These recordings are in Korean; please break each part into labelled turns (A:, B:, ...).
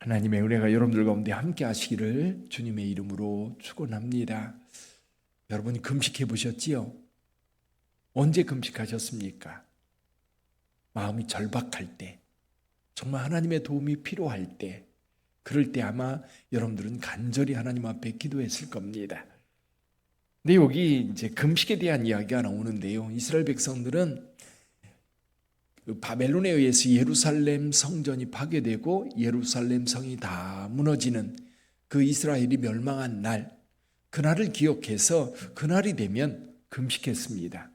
A: 하나님의 은혜가 여러분들 가운데 함께 하시기를 주님의 이름으로 축원합니다. 여러분 금식해 보셨지요? 언제 금식하셨습니까? 마음이 절박할 때, 정말 하나님의 도움이 필요할 때, 그럴 때 아마 여러분들은 간절히 하나님 앞에 기도했을 겁니다. 근데 여기 이제 금식에 대한 이야기가 나오는데요. 이스라엘 백성들은 바벨론에 의해서 예루살렘 성전이 파괴되고 예루살렘 성이 다 무너지는 그 이스라엘이 멸망한 날, 그날을 기억해서 그날이 되면 금식했습니다.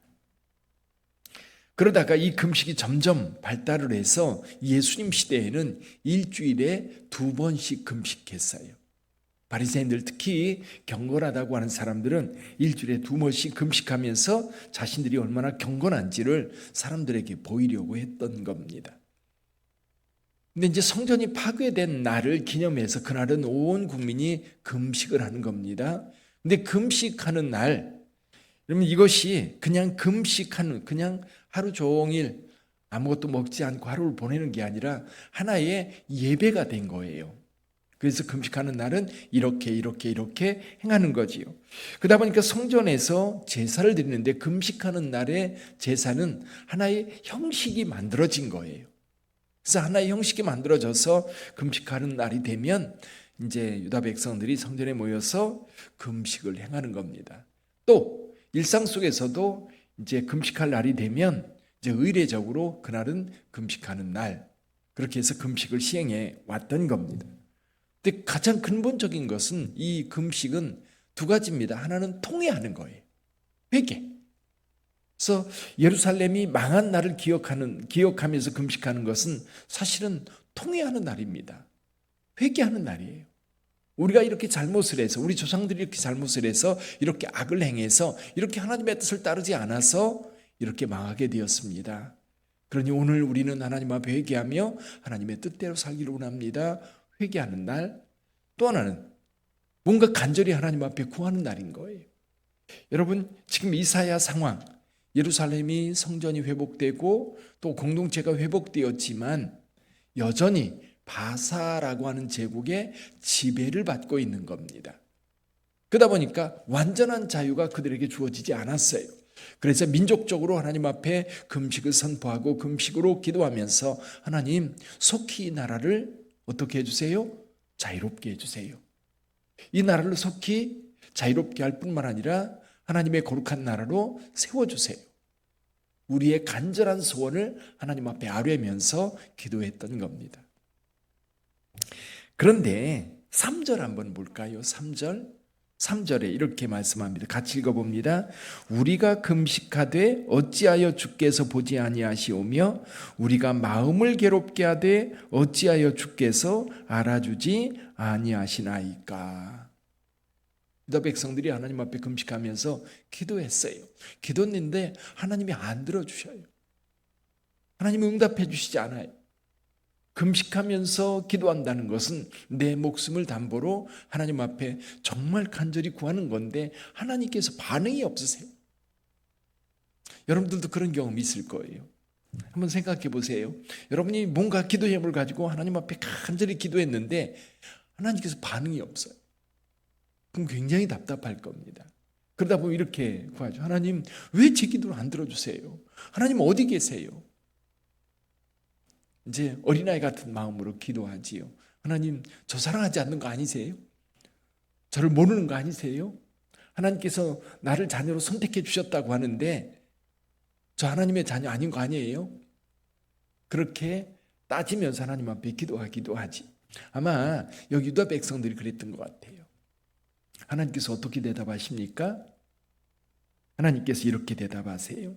A: 그러다가 이 금식이 점점 발달을 해서 예수님 시대에는 일주일에 2번씩 금식했어요. 바리새인들, 특히 경건하다고 하는 사람들은 일주일에 2번씩 금식하면서 자신들이 얼마나 경건한지를 사람들에게 보이려고 했던 겁니다. 근데 이제 성전이 파괴된 날을 기념해서 그날은 온 국민이 금식을 하는 겁니다. 근데 금식하는 날, 그러면 이것이 그냥 금식하는, 그냥 하루 종일 아무것도 먹지 않고 하루를 보내는 게 아니라 하나의 예배가 된 거예요. 그래서 금식하는 날은 이렇게 행하는 거지요. 그러다 보니까 성전에서 제사를 드리는데 금식하는 날의 제사는 하나의 형식이 만들어진 거예요. 그래서 하나의 형식이 만들어져서 금식하는 날이 되면 이제 유다 백성들이 성전에 모여서 금식을 행하는 겁니다. 또 일상 속에서도 이제 금식할 날이 되면 이제 의례적으로 그날은 금식하는 날, 그렇게 해서 금식을 시행해 왔던 겁니다. 근데 가장 근본적인 것은 이 금식은 2가지입니다. 하나는 통회하는 거예요. 회개. 그래서 예루살렘이 망한 날을 기억하면서 금식하는 것은 사실은 통회하는 날입니다. 회개하는 날이에요. 우리가 이렇게 잘못을 해서, 우리 조상들이 이렇게 잘못을 해서, 이렇게 악을 행해서, 이렇게 하나님의 뜻을 따르지 않아서 이렇게 망하게 되었습니다. 그러니 오늘 우리는 하나님 앞에 회개하며 하나님의 뜻대로 살기를 원합니다. 회개하는 날. 또 하나는 뭔가 간절히 하나님 앞에 구하는 날인 거예요. 여러분, 지금 이사야 상황, 예루살렘이 성전이 회복되고 또 공동체가 회복되었지만 여전히 바사라고 하는 제국의 지배를 받고 있는 겁니다. 그러다 보니까 완전한 자유가 그들에게 주어지지 않았어요. 그래서 민족적으로 하나님 앞에 금식을 선포하고 금식으로 기도하면서 하나님, 속히 이 나라를 어떻게 해주세요? 자유롭게 해주세요. 이 나라를 속히 자유롭게 할 뿐만 아니라 하나님의 거룩한 나라로 세워주세요. 우리의 간절한 소원을 하나님 앞에 아뢰면서 기도했던 겁니다. 그런데 3절 한번 볼까요? 3절에 이렇게 말씀합니다. 같이 읽어봅니다. 우리가 금식하되 어찌하여 주께서 보지 아니하시오며 우리가 마음을 괴롭게 하되 어찌하여 주께서 알아주지 아니하시나이까. 유다 백성들이 하나님 앞에 금식하면서 기도했어요. 기도했는데 하나님이 안 들어주셔요. 하나님이 응답해 주시지 않아요. 금식하면서 기도한다는 것은 내 목숨을 담보로 하나님 앞에 정말 간절히 구하는 건데 하나님께서 반응이 없으세요. 여러분들도 그런 경험이 있을 거예요. 한번 생각해 보세요. 여러분이 뭔가 기도 제목을 가지고 하나님 앞에 간절히 기도했는데 하나님께서 반응이 없어요. 그럼 굉장히 답답할 겁니다. 그러다 보면 이렇게 구하죠. 하나님, 왜 제 기도를 안 들어주세요? 하나님 어디 계세요? 이제 어린아이 같은 마음으로 기도하지요. 하나님, 저 사랑하지 않는 거 아니세요? 저를 모르는 거 아니세요? 하나님께서 나를 자녀로 선택해 주셨다고 하는데 저 하나님의 자녀 아닌 거 아니에요? 그렇게 따지면서 하나님 앞에 기도하기도 하지. 아마 여기 유다 백성들이 그랬던 것 같아요. 하나님께서 어떻게 대답하십니까? 하나님께서 이렇게 대답하세요.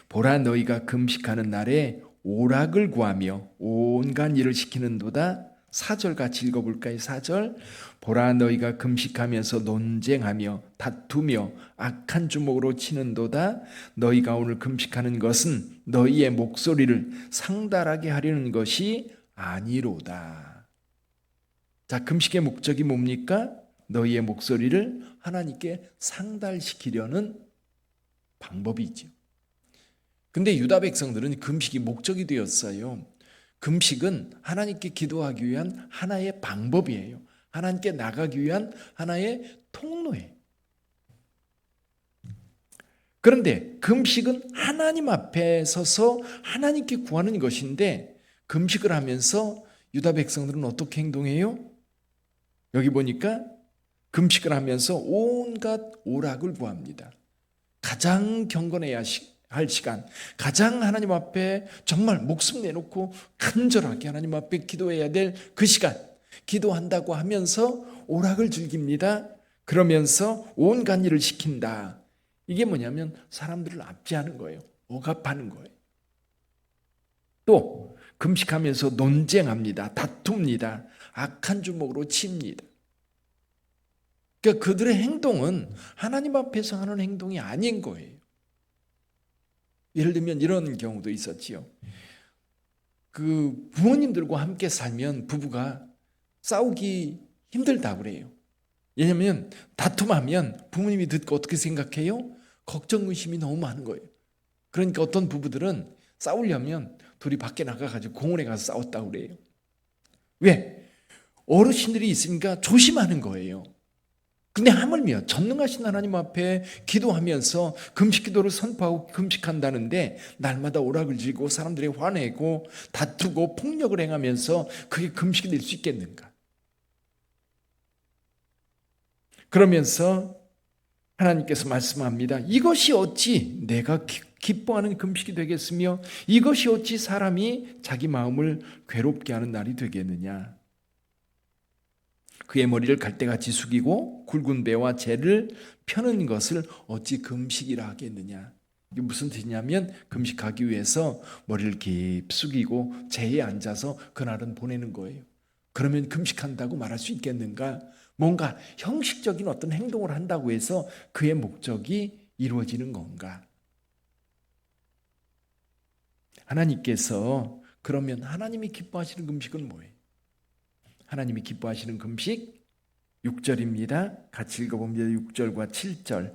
A: 보라, 너희가 금식하는 날에 오락을 구하며 온갖 일을 시키는도다. 4절 같이 읽어볼까요? 4절. 보라, 너희가 금식하면서 논쟁하며 다투며 악한 주먹으로 치는도다. 너희가 오늘 금식하는 것은 너희의 목소리를 상달하게 하려는 것이 아니로다. 자, 금식의 목적이 뭡니까? 너희의 목소리를 하나님께 상달시키려는 방법이죠. 근데 유다 백성들은 금식이 목적이 되었어요. 금식은 하나님께 기도하기 위한 하나의 방법이에요. 하나님께 나가기 위한 하나의 통로예요. 그런데 금식은 하나님 앞에 서서 하나님께 구하는 것인데, 금식을 하면서 유다 백성들은 어떻게 행동해요? 여기 보니까 금식을 하면서 온갖 오락을 구합니다. 가장 경건해야 할 시간, 가장 하나님 앞에 정말 목숨 내놓고 간절하게 하나님 앞에 기도해야 될 그 시간, 기도한다고 하면서 오락을 즐깁니다. 그러면서 온갖 일을 시킨다. 이게 뭐냐면 사람들을 압제하는 거예요. 억압하는 거예요. 또 금식하면서 논쟁합니다. 다툽니다. 악한 주먹으로 칩니다. 그러니까 그들의 행동은 하나님 앞에서 하는 행동이 아닌 거예요. 예를 들면 이런 경우도 있었지요. 그 부모님들과 함께 살면 부부가 싸우기 힘들다 그래요. 왜냐하면 다툼하면 부모님이 듣고 어떻게 생각해요? 걱정, 의심이 너무 많은 거예요. 그러니까 어떤 부부들은 싸우려면 둘이 밖에 나가가지고 공원에 가서 싸웠다고 그래요. 왜? 어르신들이 있으니까 조심하는 거예요. 근데 하물며 전능하신 하나님 앞에 기도하면서 금식 기도를 선포하고 금식한다는데 날마다 오락을 지고 사람들이 화내고 다투고 폭력을 행하면서 그게 금식이 될 수 있겠는가? 그러면서 하나님께서 말씀합니다. 이것이 어찌 내가 기뻐하는 금식이 되겠으며 이것이 어찌 사람이 자기 마음을 괴롭게 하는 날이 되겠느냐. 그의 머리를 갈대같이 숙이고 굵은 배와 재를 펴는 것을 어찌 금식이라 하겠느냐. 이게 무슨 뜻이냐면 금식하기 위해서 머리를 깊숙이고 재에 앉아서 그날은 보내는 거예요. 그러면 금식한다고 말할 수 있겠는가? 뭔가 형식적인 어떤 행동을 한다고 해서 그의 목적이 이루어지는 건가? 하나님께서 그러면 하나님이 기뻐하시는 금식은 뭐예요? 하나님이 기뻐하시는 금식 6절입니다. 같이 읽어봅니다. 6절과 7절.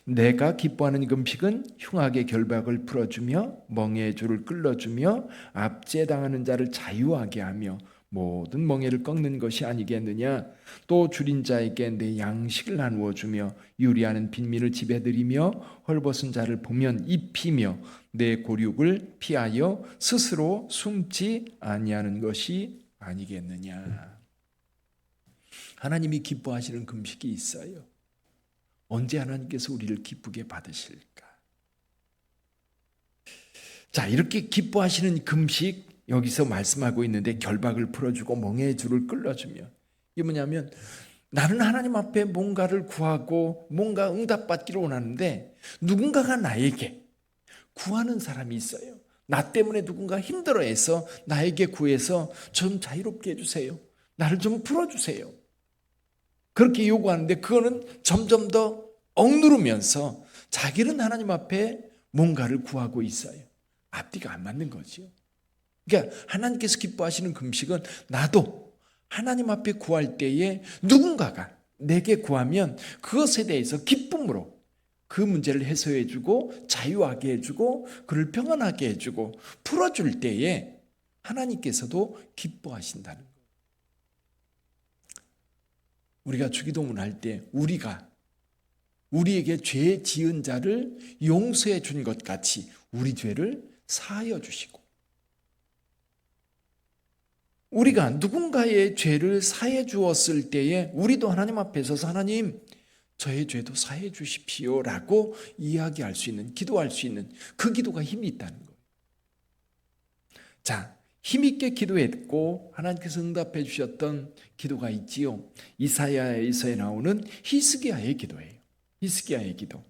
A: 내가 기뻐하는 금식은 흉악의 결박을 풀어주며 멍에의 줄을 끌어주며 압제당하는 자를 자유하게 하며 모든 멍에를 꺾는 것이 아니겠느냐. 또 줄인 자에게 내 양식을 나누어 주며 유리하는 빈민을 집에 들이며 헐벗은 자를 보면 입히며 내 고륙을 피하여 스스로 숨지 아니하는 것이 아니겠느냐. 하나님이 기뻐하시는 금식이 있어요. 언제 하나님께서 우리를 기쁘게 받으실까? 자, 이렇게 기뻐하시는 금식 여기서 말씀하고 있는데 결박을 풀어주고 멍에의 줄을 끌어주며, 이게 뭐냐면 나는 하나님 앞에 뭔가를 구하고 뭔가 응답받기를 원하는데 누군가가 나에게 구하는 사람이 있어요. 나 때문에 누군가 힘들어해서 나에게 구해서 좀 자유롭게 해주세요. 나를 좀 풀어주세요. 그렇게 요구하는데 그거는 점점 더 억누르면서 자기는 하나님 앞에 뭔가를 구하고 있어요. 앞뒤가 안 맞는 거죠. 그러니까 하나님께서 기뻐하시는 금식은 나도 하나님 앞에 구할 때에 누군가가 내게 구하면 그것에 대해서 기쁨으로 그 문제를 해소해주고 자유하게 해주고 그를 평안하게 해주고 풀어줄 때에 하나님께서도 기뻐하신다는 거예요. 우리가 주기도문 할 때 우리에게 죄 지은 자를 용서해 준 것 같이 우리 죄를 사하여 주시고, 우리가 누군가의 죄를 사해 주었을 때에 우리도 하나님 앞에 서서 하나님 저의 죄도 사해 주십시오 라고 이야기할 수 있는, 기도할 수 있는 그 기도가 힘이 있다는 거예요. 자, 힘있게 기도했고 하나님께서 응답해 주셨던 기도가 있지요. 이사야에서 나오는 히스기야의 기도예요. 히스기야의 기도.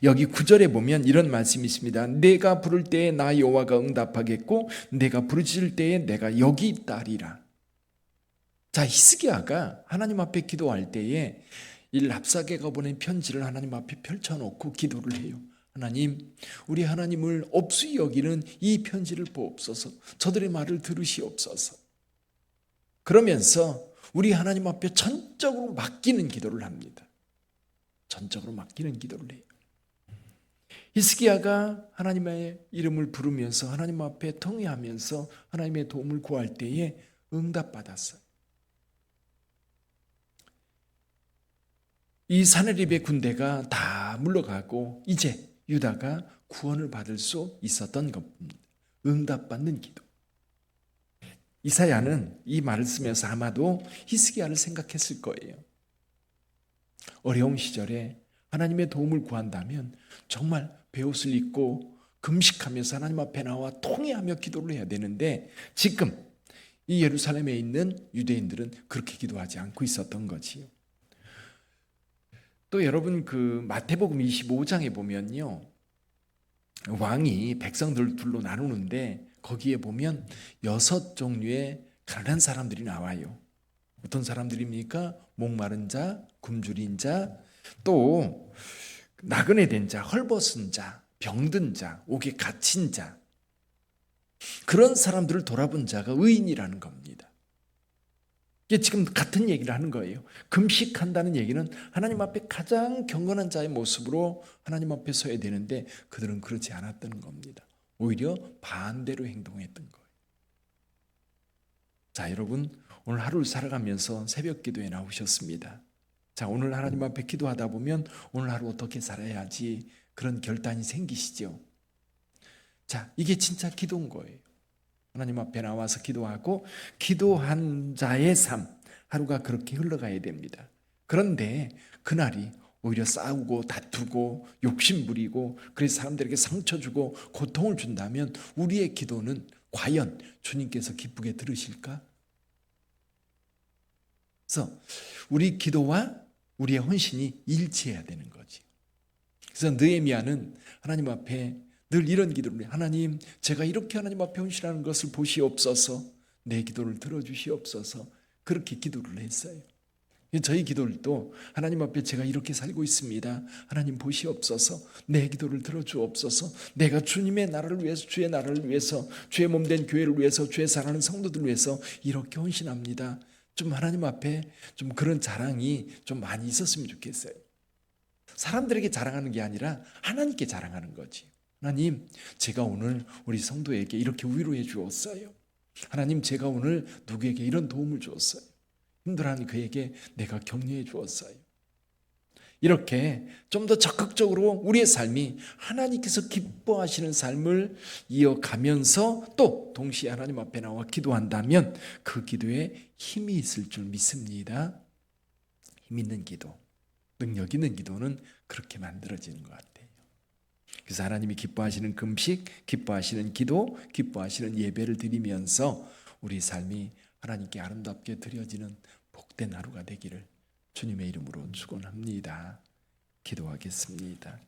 A: 여기 9절에 보면 이런 말씀이 있습니다. 내가 부를 때에 나 여호와가 응답하겠고 내가 부르짖을 때에 내가 여기 있다 하리라. 자, 히스기야가 하나님 앞에 기도할 때에 이 랍사게가 보낸 편지를 하나님 앞에 펼쳐놓고 기도를 해요. 하나님, 우리 하나님을 없이 여기는 이 편지를 보옵소서. 저들의 말을 들으시옵소서. 그러면서 우리 하나님 앞에 전적으로 맡기는 기도를 합니다. 전적으로 맡기는 기도를 해요. 히스기야가 하나님의 이름을 부르면서 하나님 앞에 통회하면서 하나님의 도움을 구할 때에 응답받았어요. 이 사내립의 군대가 다 물러가고 이제 유다가 구원을 받을 수 있었던 겁니다. 응답받는 기도. 이사야는 이 말을 쓰면서 아마도 히스기야를 생각했을 거예요. 어려운 시절에 하나님의 도움을 구한다면 정말 베옷을 입고 금식하면서 하나님 앞에 나와 통회하며 기도를 해야 되는데 지금 이 예루살렘에 있는 유대인들은 그렇게 기도하지 않고 있었던 거지요. 또 여러분 그 마태복음 25장에 보면요. 왕이 백성들 둘로 나누는데 거기에 보면 6종류의 가난한 사람들이 나와요. 어떤 사람들입니까? 목마른 자, 굶주린 자, 또 나그네 된 자, 헐벗은 자, 병든 자, 옥에 갇힌 자. 그런 사람들을 돌아본 자가 의인이라는 겁니다. 이게 지금 같은 얘기를 하는 거예요. 금식한다는 얘기는 하나님 앞에 가장 경건한 자의 모습으로 하나님 앞에 서야 되는데 그들은 그렇지 않았다는 겁니다. 오히려 반대로 행동했던 거예요. 자, 여러분 오늘 하루를 살아가면서 새벽 기도에 나오셨습니다. 자, 오늘 하나님 앞에 기도하다 보면 오늘 하루 어떻게 살아야지 그런 결단이 생기시죠. 자, 이게 진짜 기도인 거예요. 하나님 앞에 나와서 기도하고 기도한 자의 삶, 하루가 그렇게 흘러가야 됩니다. 그런데 그날이 오히려 싸우고 다투고 욕심 부리고 그래서 사람들에게 상처 주고 고통을 준다면 우리의 기도는 과연 주님께서 기쁘게 들으실까? 그래서 우리 기도와 우리의 헌신이 일치해야 되는 거지. 그래서 느헤미야는 하나님 앞에 늘 이런 기도를 해요. 하나님, 제가 이렇게 하나님 앞에 헌신하는 것을 보시옵소서. 내 기도를 들어주시옵소서. 그렇게 기도를 했어요. 저희 기도도 하나님 앞에 제가 이렇게 살고 있습니다. 하나님 보시옵소서. 내 기도를 들어주옵소서. 내가 주님의 나라를 위해서, 주의 나라를 위해서, 주의 몸된 교회를 위해서, 주의 사랑하는 성도들을 위해서 이렇게 헌신합니다. 좀 하나님 앞에 좀 그런 자랑이 좀 많이 있었으면 좋겠어요. 사람들에게 자랑하는 게 아니라 하나님께 자랑하는 거지. 하나님, 제가 오늘 우리 성도에게 이렇게 위로해 주었어요. 하나님, 제가 오늘 누구에게 이런 도움을 주었어요. 힘들어하는 그에게 내가 격려해 주었어요. 이렇게 좀 더 적극적으로 우리의 삶이 하나님께서 기뻐하시는 삶을 이어가면서 또 동시에 하나님 앞에 나와 기도한다면 그 기도에 힘이 있을 줄 믿습니다. 힘 있는 기도, 능력 있는 기도는 그렇게 만들어지는 것 같아요. 그래서 하나님이 기뻐하시는 금식, 기뻐하시는 기도, 기뻐하시는 예배를 드리면서 우리 삶이 하나님께 아름답게 드려지는 복된 하루가 되기를 주님의 이름으로 축원합니다. 기도하겠습니다.